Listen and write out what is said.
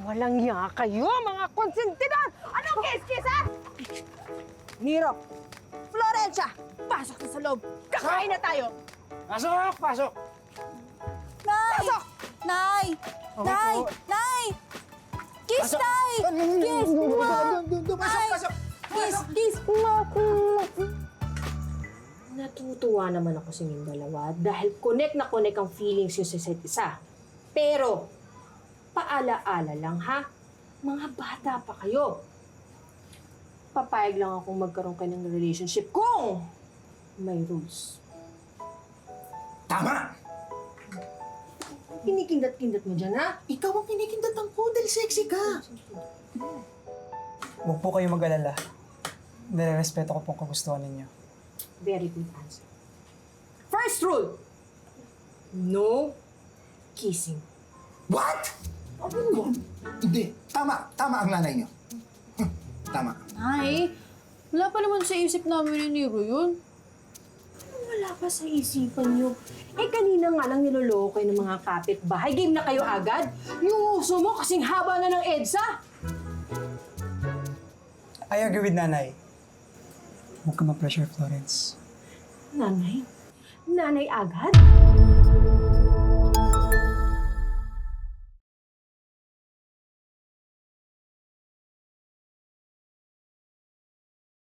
Walang iya kayo, mga konsentidor! Anong kiss-kiss, ha? Nero, Florencia, pasok na sa loob. Kakain na tayo. Pasok! Pasok! Nay! Pasok! Nay! Nay! Nay! Kiss, Pasok! Nay! Kiss! Pasok! Pasok! Kiss! Kiss! Natutuwa naman ako sa inyong dalawa dahil connect na connect ang feelings nyo sa isa't isa. Pero, paalaala lang ha, mga bata pa kayo. Papayag lang akong magkaroon kayo ng relationship kung may rules. Tama! Kinikindat-kindat mo dyan, ha? Ikaw ang kinikindatan ko dahil sexy ka. Huwag po kayo mag-alala. Nire-respeto ko pong kagustuhan ninyo. Very good answer. First rule, no kissing. What? Hindi. Tama. Tama ang nanay niyo. Tama. Nay! Wala pa naman sa isip namin ni Nero yun. Wala pa sa isipan nyo. Eh, kanina nga lang niloloko kayo ng mga kapitbahay. Game na kayo agad? Yung uso mo kasing haba na ng EDSA. I agree with Nanay. Huwag ka ma-pressure, Florence. Nanay? Nanay agad?